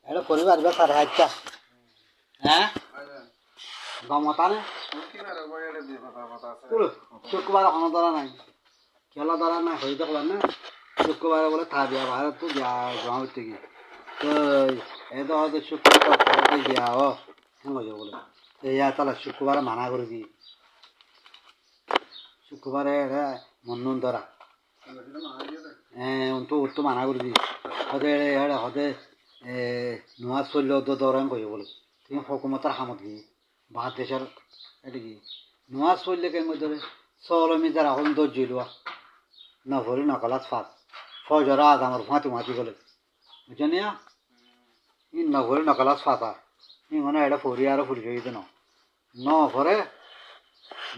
এটা পরিবার বে সাড়ে হাজার হ্যাঁ গমতানে শুক্রবার এখনো ধরা নাই খেলা ধরা নাই হইতে পারলাম না শুক্রবারে বলে থা দিয়া ভারত তো দিয়া জমা করতে গিয়ে তো এই তো হয়তো শুক্রবার দিয়া ও হয়ে বলে এই তাহলে শুক্রবারে মানা করে দিই শুক্রবারে মন ধরা হ্যাঁ তো মানা করে দিই হতে হতে নোয়াজ চললেও তো দৌড়ান কই বলে তুমি হকুমতার হামত গিয়ে ভাত দেশের এটা কি নোয়াজ চললে কেন মধ্যে চলমি যারা হন ধৈর্য লোয়া নভরি নকলাত ফাঁস ফজর আজ আমার ফাঁতি মাতি বলে বুঝছেন ই নভরি নকলাত ফাঁসা ই মানে এটা ফরি আর ফুরি গিয়ে নভরে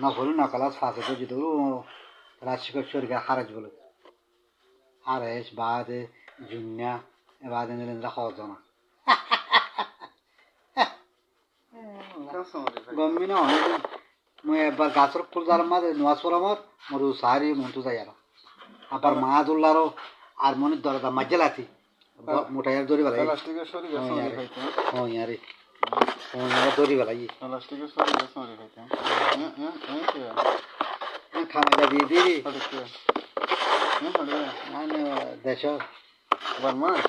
নভরি নকলাত ফাঁসে তো যদি রাজশিকেশ্বরীকে হারাজ বলে হারেস বাদে জুনিয়া বাদে নিলেন হজনা গম্মি না অনেক মই একবার গাছের ফুল যার মাঝে নোয়াজ পরামত মোর সারি মন্টু যাই আবার মাহাদুল্লারও আর মনির দরজা মাঝে লাথি মোটাইয়ার দড়ি বেলাই ইয়ারে দড়ি বেলাই খামাইটা দিয়ে দিই দেশ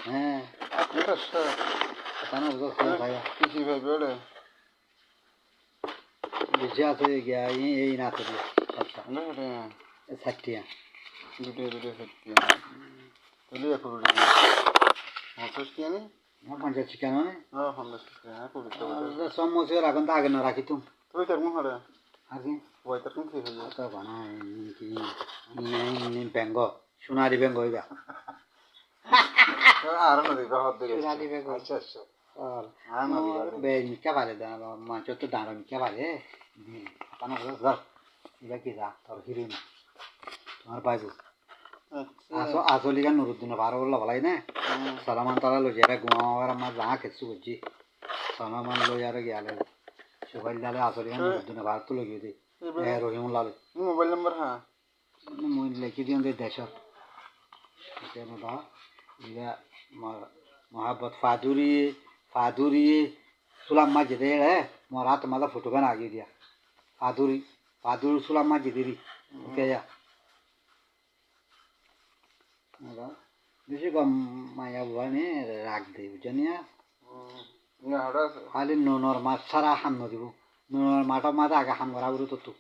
হ্যাঁ কৃষি ভাই বেড়ে বেশি আছে গিয়া এই না আছে ষাটটিয়া দুটো তাহলে এখন 50 নি 50 চিকেন হ্যাঁ 50 সব মশলা রাখুন তো আগে না রাখি তুমি তুই তার মুখ হারে আর কি ওই তার কোন থেকে তো বানাই কি নি বেঙ্গ সোনারি বেঙ্গ হইবা আর না দিবা হাত দিলে সোনারি বেঙ্গ আচ্ছা আচ্ছা আর না দিবা বে মিকা পারে দা মাছ তো দাঁড়া মিকা পারে পানা ধর এটা কি দা তোর হিরোইন তোমার পাইবো আসলিকা নুরুদ্দিন বারো বললো ভালাই না সালামান তারা লই যারা গুয়ার আমার যা খেসু বুঝছি সালামান লই আর গিয়ালে সুবাইল দালে আসলিকা নুরুদ্দিন বার তো লই দি রহিমুল্লাহ মোবাইল নাম্বার হ্যাঁ মই লিখি দিন দে দেশ এটা ইয়া মোহাব্বত ফাদুরি সুলাম মাঝে দে মোর হাত মালা ফটো গান আগে দিয়া ফাদুরি সুলাম মাঝে দিদি ওকে যা বেশি কম মায়া বুয়ানি রাখ দেই বুঝছেন খালি নুনর মাছ ছাড়া হাম নদিব নুনর মাটা মাথা আগে হাম করা বলো তো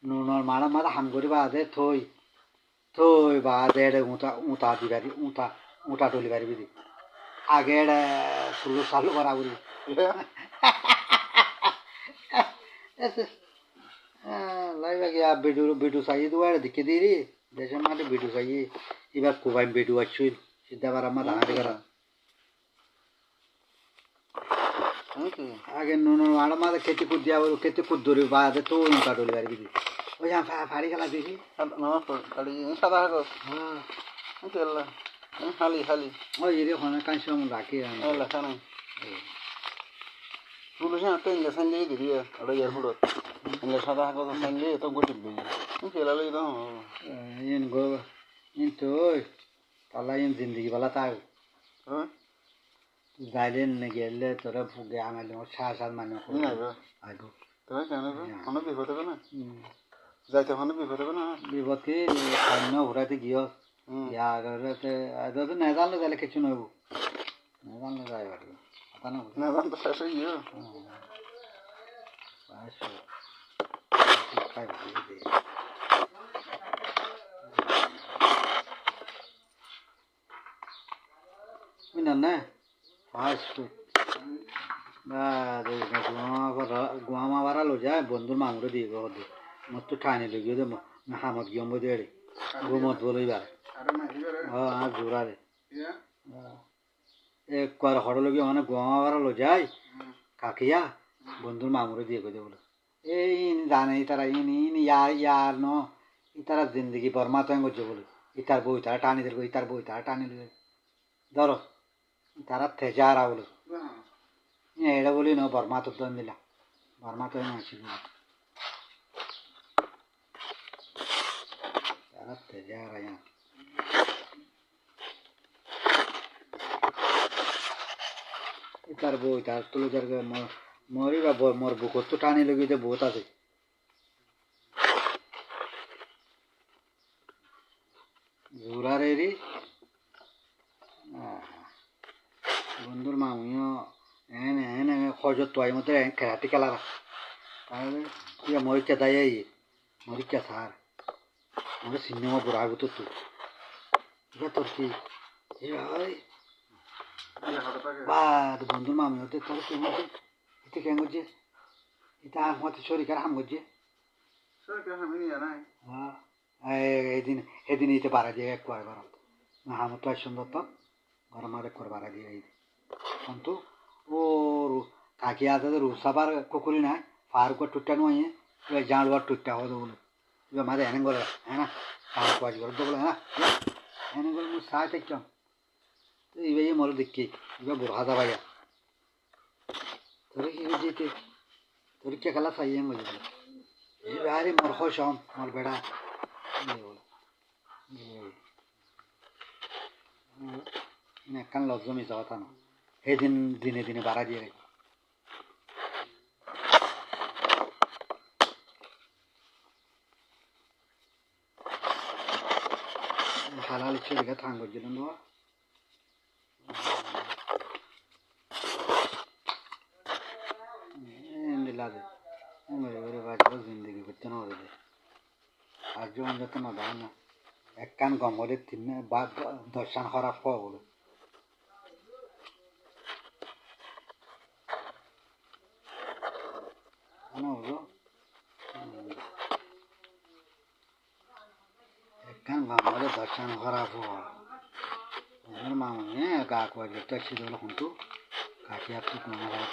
নুনর মাটা মাথা হাম করি বাদে থই বাদে উঁতা দিবারি উঁতা টলি পারিবি দি আগে সুলো চালু করা বলি লাইবা গিয়া বেডু চাই দেওয়ার দিকে দিই দেশের মাঠে বেডু চাই এবার কোবাই বেডু আসছিল সিদ্ধাবার আমার দাঁড়াতে গেলাম আগে নুন মাড়া মাঝে খেতে কুদ দিয়া খেতে কুদ ধরি বাদে তো নৌকা টলি পারবি ওই ফাড়ি খেলা দেখি সাদা হ্যাঁ খালি খালি ওই রে ওখানে কাঁচি রাখি লেখা নাই তুলসী হাতে ইংলিশ সাইন দিয়ে দিবি আর ইয়ার ফুটত ইংলিশ সাদা হাগত সাইন দিয়ে তো গুটি দিবি খেলা লাগি দাও ইন গো ইন তো তালা ইন জিন্দগি বালা তাও হ্যাঁ গাইলেন গেলে তোরা ফুগে আমার সাত মানে আইব তোরা কেন কোনো বিপদ হবে না যাইতে কোনো বিপদ হবে না বিপদকে সামনে ঘোরাতে গিয়ে তো না জানলে তাহলে কিছু নইব না জানলে যাই পারবো না জানতো শেষ হয়ে গিয়ে না ফাস্ট গুয়ামা বাড়া লো যায় বন্ধুর মামুরে দিয়ে গো মত তো ঠানি লো গিয়ে হামত গিয়ে মধ্যে এড়ে ঘুমত বলেই বার আর জোড়া রে এক কর হড় লগিয়ে মানে গুয়ামা বাড়া লো যায় কাকিয়া বন্ধুর মামুরে দিয়ে গো বলে এই জানে তারা ইন ইয়ার ন ইতারা জিন্দগি বর্মা তো করছে বলে ইতার বই তারা টানি দিল ইতার বই তারা টানি দিল ধরো তারা থেজারা বলে এটা বলি ন বর্মা তো দন দিলা বর্মা তো আসি তারা থেজারা তার বই তার তুলে যার মরি বা মোর বুকত তো টানি লগি যে বহুত আছে জোরার এরি বন্ধুর মামিও এন এন খজত তো মতো খেলাটি খেলারা তাহলে ইয়া মরিচা দাই মরিচা সার আমার সিনেমা বুড়া আগত তো এটা তোর কি ভাই বা বন্ধুর মামি হতে তোর কেমন এটা কেন করছে এটা আমাদের শরীর হাম করছে হ্যাঁ এদিন এতে বাড়া দিয়ে এক করে গরম হামত তো সুন্দর তো গরম আর এক করে বাড়া দিয়ে কিন্তু ও কাকি আছে রুসাবার কুকুরি নাই ফার করে টুটটা নয় এবার জাঁড়বার টুটটা হতো বলে এবার মাঝে এনে করে হ্যাঁ না ফার কাজ করে তো বলে হ্যাঁ এনে করে মুখ সাই থাকতাম তো এইবার মরে দেখি এবার বড় হাতা ভাইয়া তোর কি যেতে তোর কে খেলা চাই বলে এবারে মোর খসম মোর বেড়া একখান লজ্জ মিশা কথা না সেদিন দিনে দিনে বাড়া দিয়ে রেখে হালাল চুরিকে থাং করছিলেন তো লাগে জিন্দগি করতে না হবে আর যখন যত না দাও না এক কান গম হলে তিন বা দর্শন খারাপ হওয়া বলে এক কান গম হলে দর্শন খারাপ হওয়া মামা গা কুয়ালে ট্যাক্সি দল কিন্তু কাকি আর ঠিক মনে হয়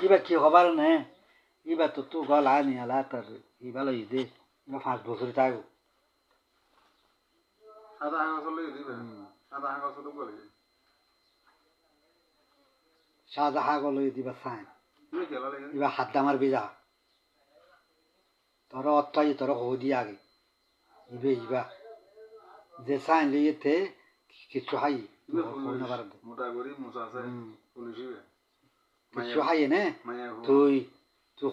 এবার কি হবার নে এবার তো গলা নিয়ে আলা তার এবার দে এবার 5 বছর থাকবো সাদা হাগল দিবা সাইন এবার হাত দামার বিজা তোর অত্যাই তোর হো দিয়ে আগে ইবে ইবা যে সাইন লিয়েতে কিছু হাই কিছু হাই নে তুই তুই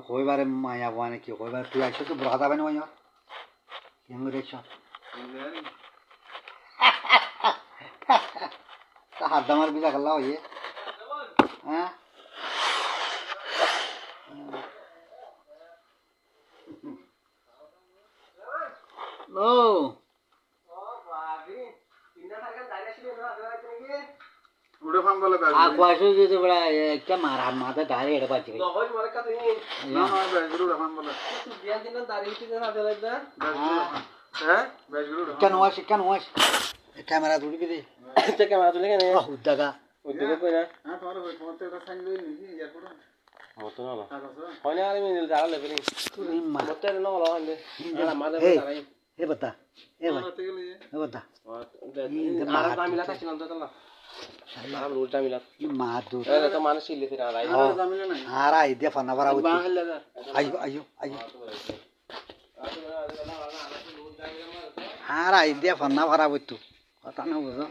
হইবারে মায়া বানে কি হইবার তুই আইসো তো ব্রাদা বানে মায়া কেমন রেছ তা হাত দামার বিজা খেলা হইয়ে হ্যাঁ ও আকুয়াশো যদি বড় একটা মারা মাথা দাঁড়িয়ে এটা পাচ্ছি কেন আসি ক্যামেরা তুলি দে ক্যামেরা তুলে কেন উদ্দাগা উদ্দাগা কই না এ বতা এ ভাই এ বতা ফান্না ভরা বইতো কথা না বুঝো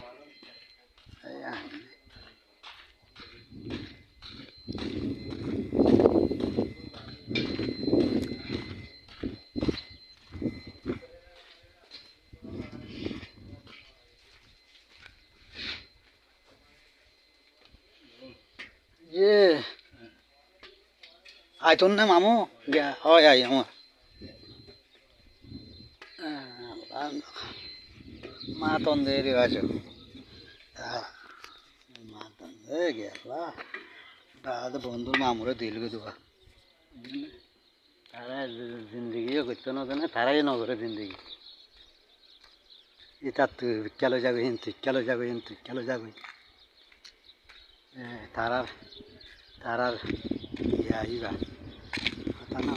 আইতন না মামু হয় আই আমার মা তন্দে আছো মা তন্দে গেলা দাদ বন্ধুর মামুরে দিল গে দুবা তারা জিন্দগিও করতে না জানে তারাই নগরে জিন্দগি এটা তুই কেলো যাবে হিন্তি কেলো যাবে হিন্তি কেলো যাবে তারার তারার ইয়া কথা না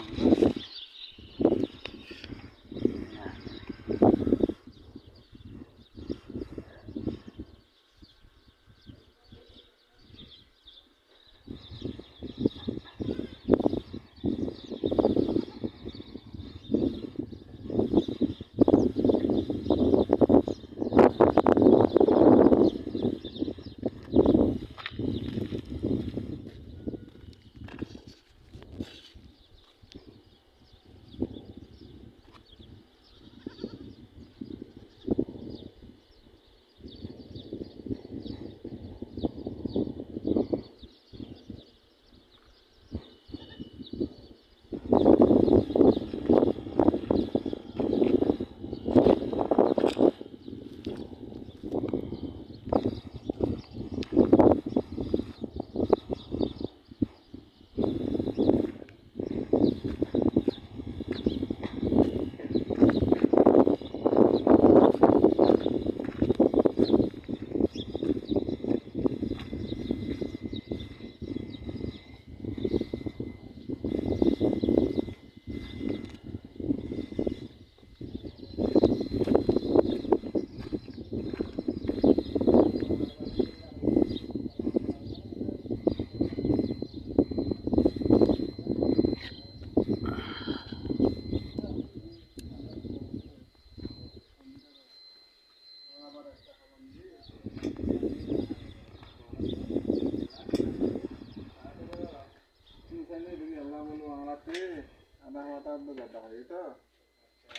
আমার মাথা দরকার হয় তো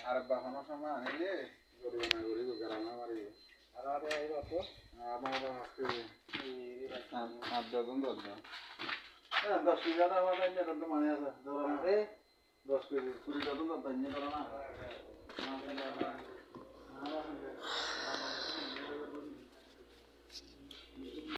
আর বাহানোর সময় আনিলে জরিমানা করি গ্রামে মারি আর আর এই তো আমার হাতে আর দজন দরকার 10 কেজি আমার মানে আছে ধরো 10 কেজি 20 দজন দরকার নিয়ে ধরো না